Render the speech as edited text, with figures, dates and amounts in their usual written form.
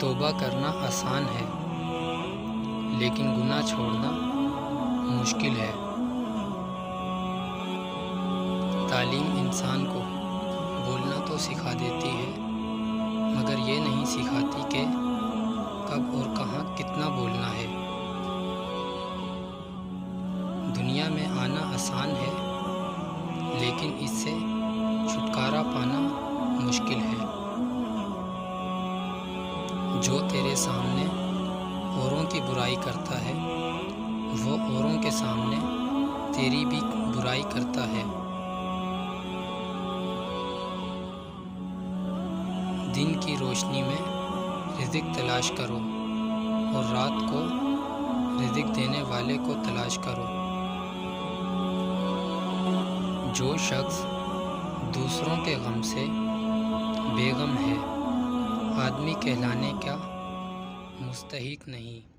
توبہ کرنا آسان ہے لیکن گناہ چھوڑنا مشکل ہے۔ تعلیم انسان کو بولنا تو سکھا دیتی ہے مگر یہ نہیں سکھاتی کہ کب اور کہاں کتنا بولنا ہے۔ دنیا میں آنا آسان ہے لیکن اس سے چھٹکارا پانا مشکل ہے۔ جو تیرے سامنے اوروں کی برائی کرتا ہے وہ اوروں کے سامنے تیری بھی برائی کرتا ہے۔ دن کی روشنی میں رزق تلاش کرو اور رات کو رزق دینے والے کو تلاش کرو۔ جو شخص دوسروں کے غم سے بے غم ہے آدمی کہلانے کا مستحق نہیں۔